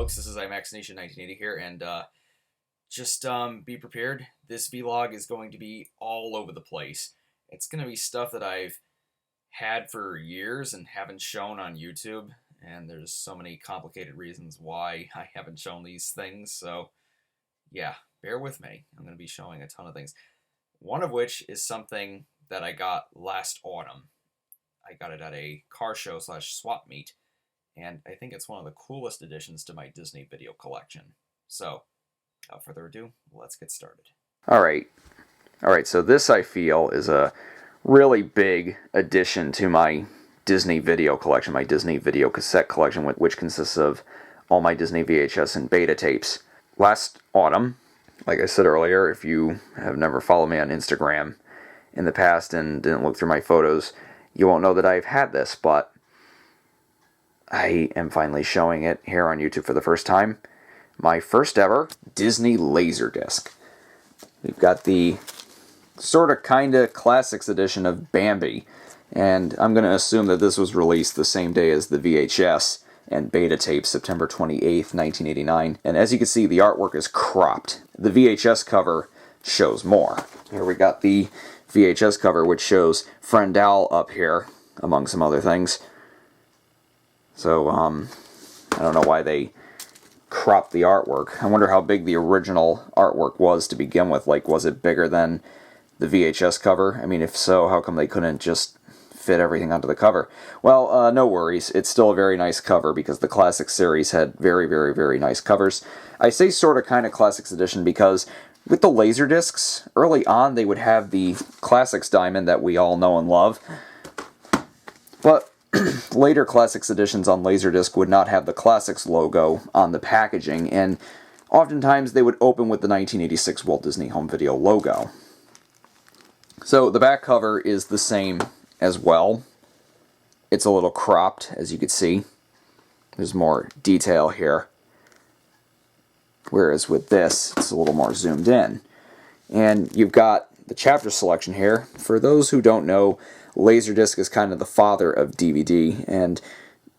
folks, this is IMAX Nation 1980 here, and just be prepared. This vlog is going to be all over the place. It's going to be stuff that I've had for years and haven't shown on YouTube, and there's so many complicated reasons why I haven't shown these things, so yeah, bear with me. I'm going to be showing a ton of things. One of which is something that I got last autumn. I got it at a car show / swap meet, and I think it's one of the coolest additions to my Disney video collection. So, without further ado, let's get started. Alright, so this I feel is a really big addition to my Disney video collection, my Disney video cassette collection, which consists of all my Disney VHS and beta tapes. Last autumn, like I said earlier, if you have never followed me on Instagram in the past and didn't look through my photos, you won't know that I've had this, but I am finally showing it here on YouTube for the first time. My first ever Disney Laserdisc. We've got the sort of kinda classics edition of Bambi, and I'm going to assume that this was released the same day as the VHS and beta tape, September 28th, 1989. And as you can see, the artwork is cropped. The VHS cover shows more. Here we got the VHS cover, which shows Friend Al up here, among some other things. So, I don't know why they cropped the artwork. I wonder how big the original artwork was to begin with. Like, was it bigger than the VHS cover? I mean, if so, how come they couldn't just fit everything onto the cover? Well, no worries. It's still a very nice cover because the Classic series had very, very, very nice covers. I say sort of kind of Classics edition because with the Laserdiscs, early on they would have the Classics diamond that we all know and love. But later Classics editions on Laserdisc would not have the Classics logo on the packaging, and oftentimes they would open with the 1986 Walt Disney Home Video logo. So the back cover is the same as well. It's a little cropped, as you can see. There's more detail here. Whereas with this, it's a little more zoomed in. And you've got the chapter selection here. For those who don't know, Laserdisc is kind of the father of DVD, and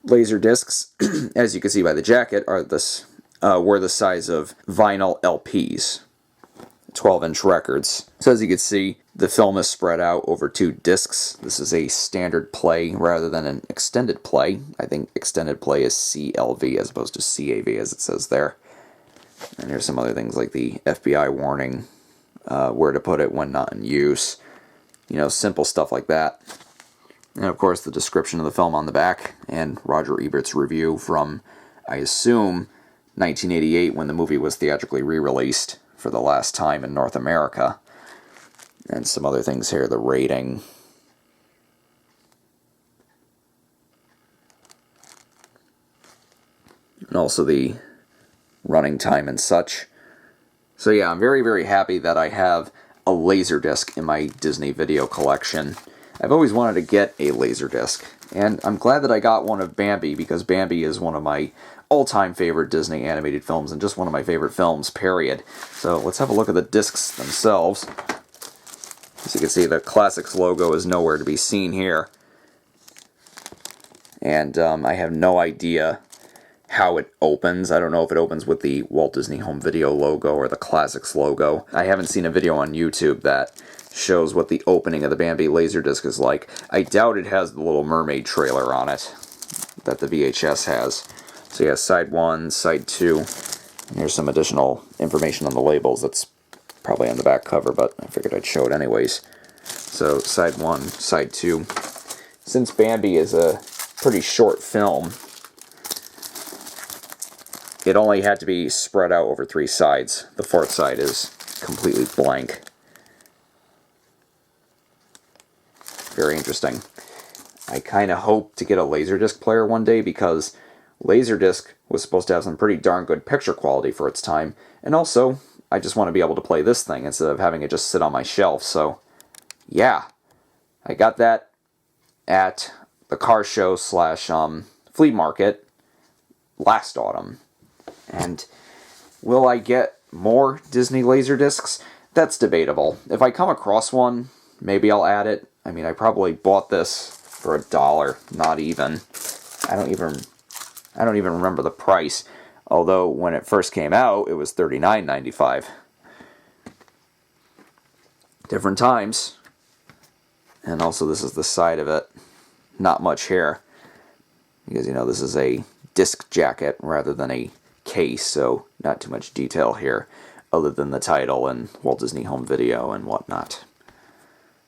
Laserdiscs, as you can see by the jacket, are were the size of vinyl LPs, 12-inch records. So as you can see, the film is spread out over 2 discs. This is a standard play rather than an extended play. I think extended play is CLV as opposed to CAV as it says there. And here's some other things like the FBI warning, where to put it when not in use. You know, simple stuff like that. And of course the description of the film on the back, and Roger Ebert's review from, I assume, 1988 when the movie was theatrically re-released for the last time in North America. And some other things here, the rating. And also the running time and such. So yeah, I'm very, very happy that I have a Laserdisc in my Disney video collection. I've always wanted to get a Laserdisc, and I'm glad that I got one of Bambi, because Bambi is one of my all-time favorite Disney animated films, and just one of my favorite films, period. So let's have a look at the discs themselves. As you can see, the Classics logo is nowhere to be seen here. And I have no idea how it opens. I don't know if it opens with the Walt Disney Home Video logo or the Classics logo. I haven't seen a video on YouTube that shows what the opening of the Bambi Laserdisc is like. I doubt it has the Little Mermaid trailer on it that the VHS has. So yeah, side 1, side 2. And here's some additional information on the labels that's probably on the back cover, but I figured I'd show it anyways. So side 1, side 2. Since Bambi is a pretty short film, it only had to be spread out over 3 sides. The 4th side is completely blank. Very interesting. I kind of hope to get a Laserdisc player one day, because Laserdisc was supposed to have some pretty darn good picture quality for its time, and also I just want to be able to play this thing instead of having it just sit on my shelf. So yeah, I got that at the car show / flea market last autumn. And will I get more Disney Laserdiscs? That's debatable. If I come across one, maybe I'll add it. I mean, I probably bought this for $1, not even. I don't even remember the price. Although when it first came out, it was $39.95. Different times. And also this is the side of it. Not much here. Because, you know, this is a disc jacket rather than a case, so not too much detail here other than the title and Walt Disney Home Video and whatnot.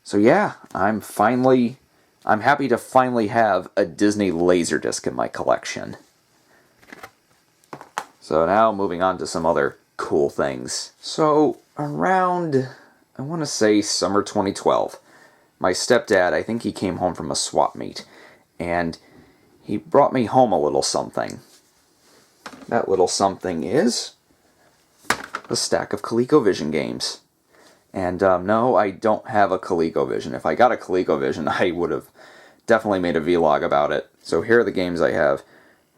So yeah, I'm happy to finally have a Disney Laserdisc in my collection. So now moving on to some other cool things. So around, I want to say summer 2012, my stepdad, I think he came home from a swap meet, and he brought me home a little something. That little something is a stack of ColecoVision games. And no, I don't have a ColecoVision. If I got a ColecoVision, I would have definitely made a vlog about it. So here are the games I have.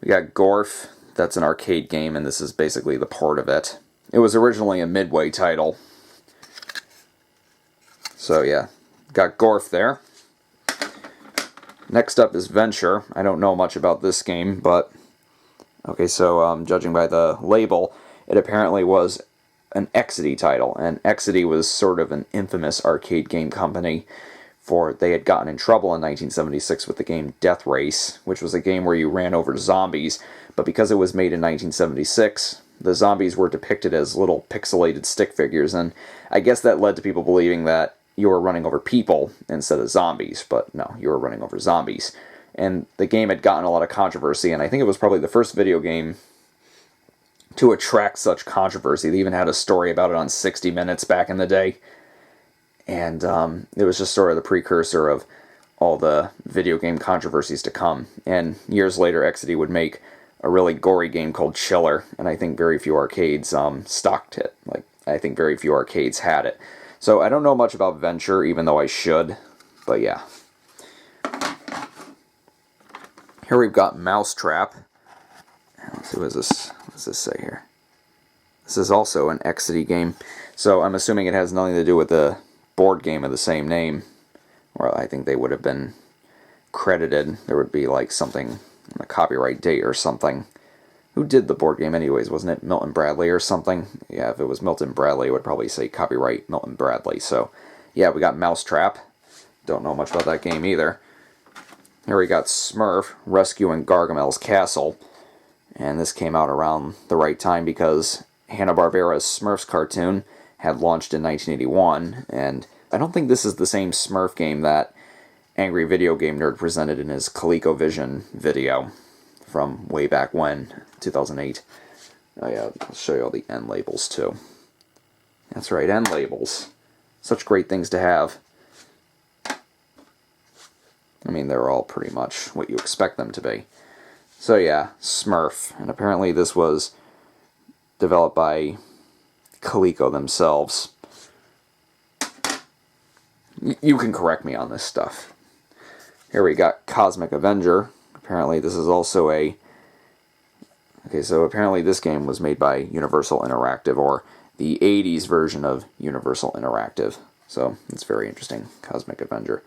We got Gorf. That's an arcade game, and this is basically the port of it. It was originally a Midway title. So yeah, got Gorf there. Next up is Venture. I don't know much about this game, but okay, so judging by the label, it apparently was an Exidy title, and Exidy was sort of an infamous arcade game company. They had gotten in trouble in 1976 with the game Death Race, which was a game where you ran over zombies, but because it was made in 1976, the zombies were depicted as little pixelated stick figures, and I guess that led to people believing that you were running over people instead of zombies, but no, you were running over zombies. And the game had gotten a lot of controversy, and I think it was probably the first video game to attract such controversy. They even had a story about it on 60 Minutes back in the day. And it was just sort of the precursor of all the video game controversies to come. And years later, Exidy would make a really gory game called Chiller, and I think very few arcades stocked it. Like, I think very few arcades had it. So I don't know much about Venture, even though I should, but yeah. Here we've got Mousetrap. Let's see, what does this say here? This is also an Exidy game, so I'm assuming it has nothing to do with the board game of the same name. Or I think they would have been credited. There would be like something, a copyright date or something. Who did the board game anyways? Wasn't it Milton Bradley or something? Yeah, if it was Milton Bradley, it would probably say copyright Milton Bradley. So yeah, we got Mousetrap. Don't know much about that game either. Here we got Smurf, Rescuing Gargamel's Castle. And this came out around the right time because Hanna-Barbera's Smurfs cartoon had launched in 1981, and I don't think this is the same Smurf game that Angry Video Game Nerd presented in his ColecoVision video from way back when, 2008. Oh yeah, I'll show you all the end labels too. That's right, end labels. Such great things to have. I mean, they're all pretty much what you expect them to be. So yeah, Smurf. And apparently this was developed by Coleco themselves. You can correct me on this stuff. Here we got Cosmic Avenger. Apparently this is also a... Okay, so apparently this game was made by Universal Interactive, or the 80s version of Universal Interactive. So it's very interesting. Cosmic Avenger.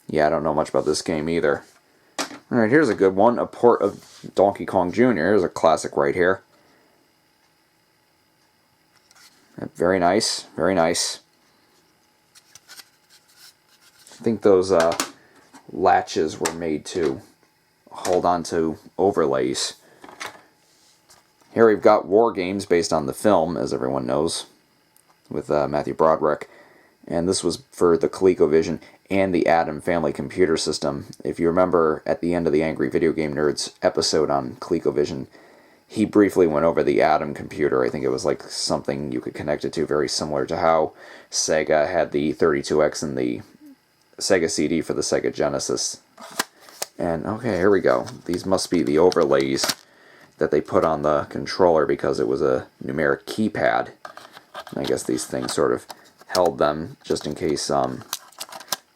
Yeah, I don't know much about this game either. Alright, here's a good one. A port of Donkey Kong Jr. Here's a classic right here. Very nice. Very nice. I think those latches were made to hold on to overlays. Here we've got War Games based on the film, as everyone knows, with Matthew Broderick. And this was for the ColecoVision and the Atom Family Computer System. If you remember at the end of the Angry Video Game Nerds episode on ColecoVision, he briefly went over the Atom computer. I think it was like something you could connect it to, very similar to how Sega had the 32X and the Sega CD for the Sega Genesis. And okay, here we go. These must be the overlays that they put on the controller because it was a numeric keypad. And I guess these things sort of held them just in case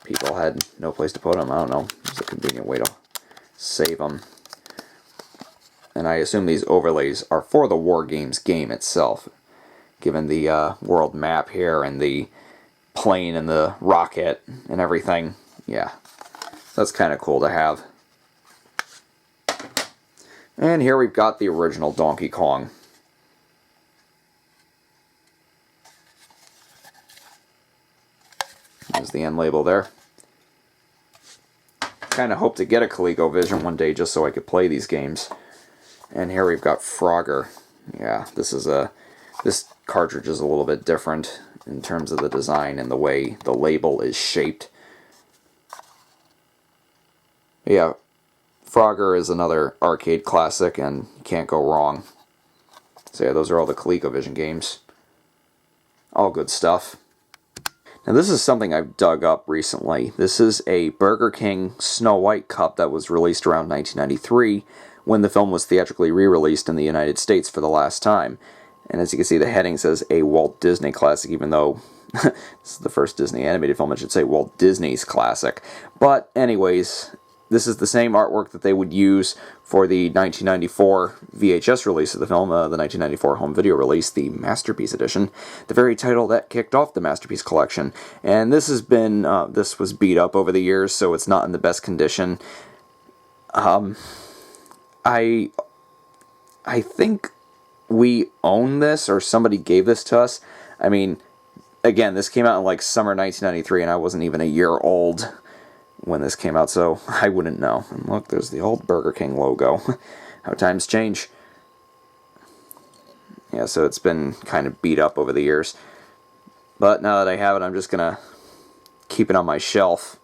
people had no place to put them. I don't know. It's a convenient way to save them. And I assume these overlays are for the War Games game itself, given the world map here and the plane and the rocket and everything. Yeah, that's kind of cool to have. And here we've got the original Donkey Kong. There's the end label there. Kind of hope to get a ColecoVision one day just so I could play these games. And here we've got Frogger. Yeah, this cartridge is a little bit different in terms of the design and the way the label is shaped. Yeah, Frogger is another arcade classic, and you can't go wrong. So yeah, those are all the ColecoVision games. All good stuff. Now this is something I've dug up recently. This is a Burger King Snow White cup that was released around 1993 when the film was theatrically re-released in the United States for the last time. And as you can see, the heading says a Walt Disney classic, even though this is the first Disney animated film, it should say Walt Disney's classic. But anyways, this is the same artwork that they would use for the 1994 VHS release of the film, the 1994 home video release, the Masterpiece Edition, the very title that kicked off the Masterpiece Collection. And this has been, this was beat up over the years, so it's not in the best condition. I think we own this, or somebody gave this to us. I mean, again, this came out in like summer 1993, and I wasn't even a year old when this came out, so I wouldn't know. And look, there's the old Burger King logo. How times change. Yeah, so it's been kind of beat up over the years. But now that I have it, I'm just going to keep it on my shelf.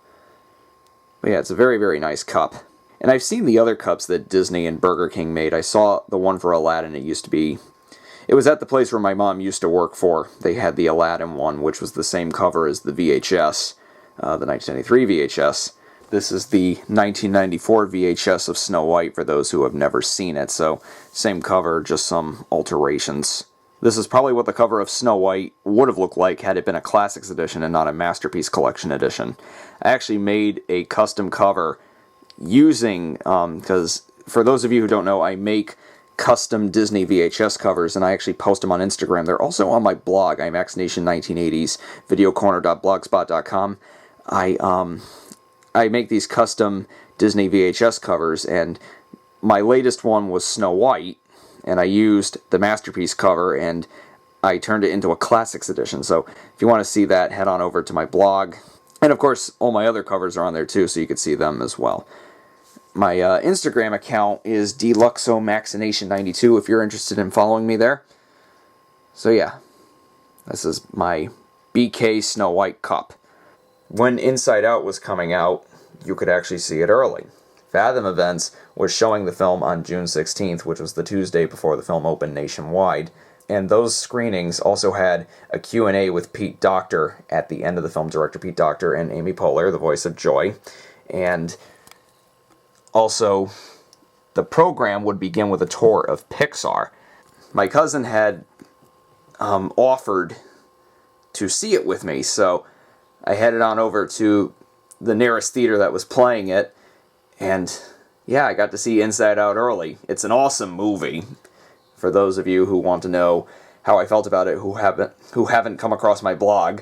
But yeah, it's a very, very nice cup. And I've seen the other cups that Disney and Burger King made. I saw the one for Aladdin. It was at the place where my mom used to work for. They had the Aladdin one, which was the same cover as the VHS. The 1993 VHS. This is the 1994 VHS of Snow White for those who have never seen it, so same cover, just some alterations. This is probably what the cover of Snow White would have looked like had it been a Classics edition and not a Masterpiece Collection edition. I actually made a custom cover using, because for those of you who don't know, I make custom Disney VHS covers, and I actually post them on Instagram. They're also on my blog, IMAXNation1980s, videocorner.blogspot.com. I make these custom Disney VHS covers, and my latest one was Snow White, and I used the Masterpiece cover, and I turned it into a Classics edition. So if you want to see that, head on over to my blog. And of course, all my other covers are on there too, so you can see them as well. My Instagram account is DeluxoMaxination92 if you're interested in following me there. So yeah, this is my BK Snow White cup. When Inside Out was coming out, you could actually see it early. Fathom Events was showing the film on June 16th, which was the Tuesday before the film opened nationwide. And those screenings also had a Q&A with Pete Docter at the end of the film, director Pete Docter and Amy Poehler, the voice of Joy. And also, the program would begin with a tour of Pixar. My cousin had offered to see it with me, so I headed on over to the nearest theater that was playing it, and yeah, I got to see Inside Out early. It's an awesome movie. For those of you who want to know how I felt about it, who haven't come across my blog,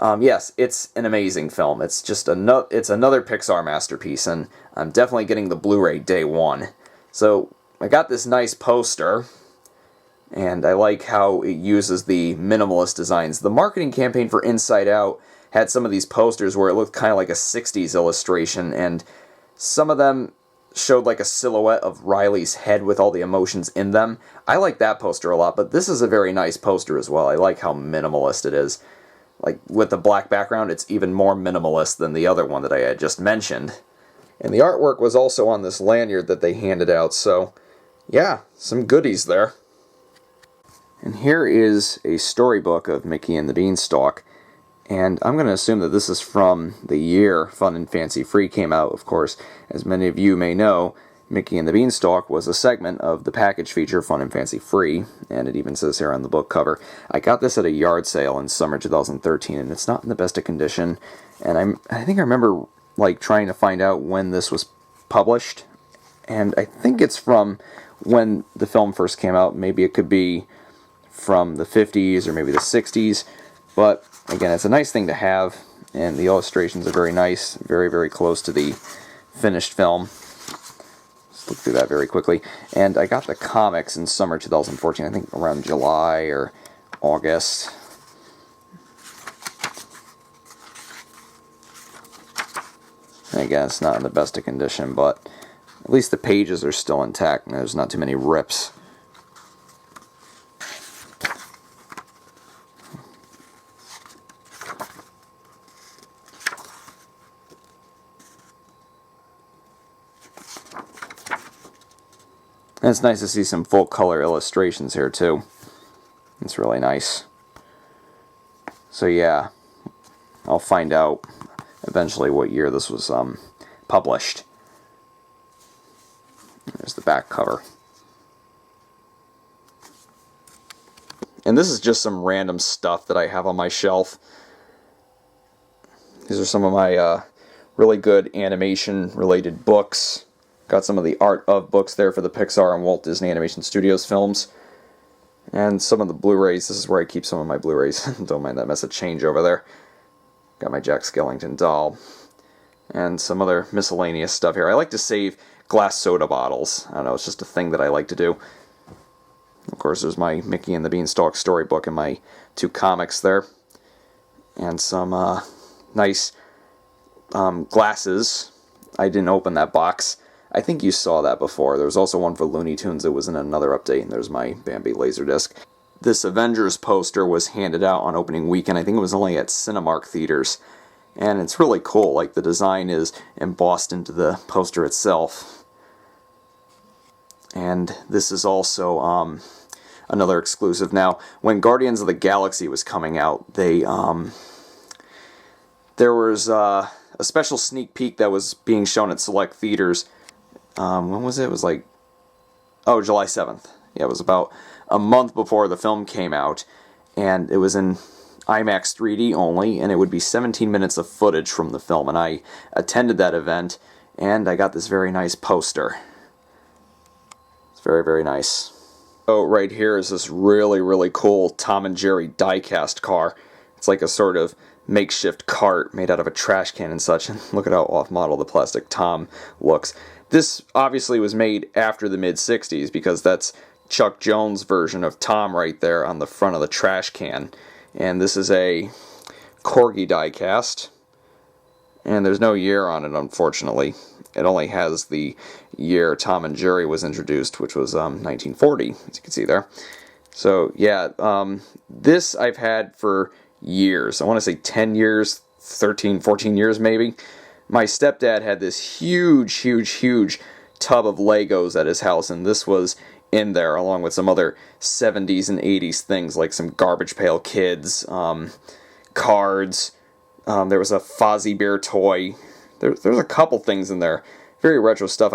yes, it's an amazing film. It's just another Pixar masterpiece, and I'm definitely getting the Blu-ray day one. So I got this nice poster, and I like how it uses the minimalist designs. The marketing campaign for Inside Out had some of these posters where it looked kind of like a 60s illustration, and some of them showed like a silhouette of Riley's head with all the emotions in them. I like that poster a lot, but this is a very nice poster as well. I like how minimalist it is. Like, with the black background, it's even more minimalist than the other one that I had just mentioned. And the artwork was also on this lanyard that they handed out, so yeah, some goodies there. And here is a storybook of Mickey and the Beanstalk. And I'm going to assume that this is from the year Fun and Fancy Free came out, of course. As many of you may know, Mickey and the Beanstalk was a segment of the package feature Fun and Fancy Free, and it even says here on the book cover. I got this at a yard sale in summer 2013, and it's not in the best of condition. And I think I remember like trying to find out when this was published, and I think it's from when the film first came out. Maybe it could be from the 50s or maybe the 60s, but again, it's a nice thing to have, and the illustrations are very nice, very, very close to the finished film. look through that very quickly. And I got the comics in summer 2014, I think around July or August. And again, it's not in the best of condition, but at least the pages are still intact and there's not too many rips. And it's nice to see some full color illustrations here too. It's really nice. So yeah, I'll find out eventually what year this was published. There's the back cover. And this is just some random stuff that I have on my shelf. These are some of my really good animation related books. Got some of the art of books there for the Pixar and Walt Disney Animation Studios films. And some of the Blu-rays. This is where I keep some of my Blu-rays. Don't mind that mess of change over there. Got my Jack Skellington doll. And some other miscellaneous stuff here. I like to save glass soda bottles. I don't know, it's just a thing that I like to do. Of course, there's my Mickey and the Beanstalk storybook and my 2 comics there. And some nice glasses. I didn't open that box. I think you saw that before. There was also one for Looney Tunes that was in another update, and there's my Bambi Laserdisc. This Avengers poster was handed out on opening weekend. I think it was only at Cinemark theaters. And it's really cool. Like, the design is embossed into the poster itself. And this is also another exclusive. Now, when Guardians of the Galaxy was coming out, there was a special sneak peek that was being shown at select theaters. When was it? It was like, July 7th. Yeah, it was about a month before the film came out, and it was in IMAX 3D only, and it would be 17 minutes of footage from the film, and I attended that event, and I got this very nice poster. It's very, very nice. So right here is this really, really cool Tom and Jerry die-cast car. It's like a sort of makeshift cart made out of a trash can and such, and look at how off-model the plastic Tom looks. This obviously was made after the mid-60s because that's Chuck Jones' version of Tom right there on the front of the trash can. And this is a Corgi die-cast. And there's no year on it, unfortunately. It only has the year Tom and Jerry was introduced, which was 1940, as you can see there. So, yeah, this I've had for years. I want to say 10 years, 13, 14 years maybe. My stepdad had this huge, huge, huge tub of Legos at his house, and this was in there, along with some other 70s and 80s things, like some Garbage Pail Kids, cards. There was a Fozzie Bear toy. There's a couple things in there. Very retro stuff.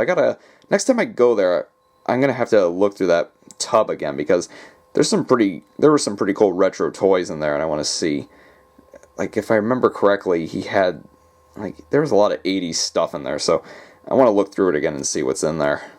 Next time I go there, I'm gonna have to look through that tub again, because there were some pretty cool retro toys in there, and I want to see. Like, if I remember correctly, he had, there was a lot of 80s stuff in there, so I want to look through it again and see what's in there.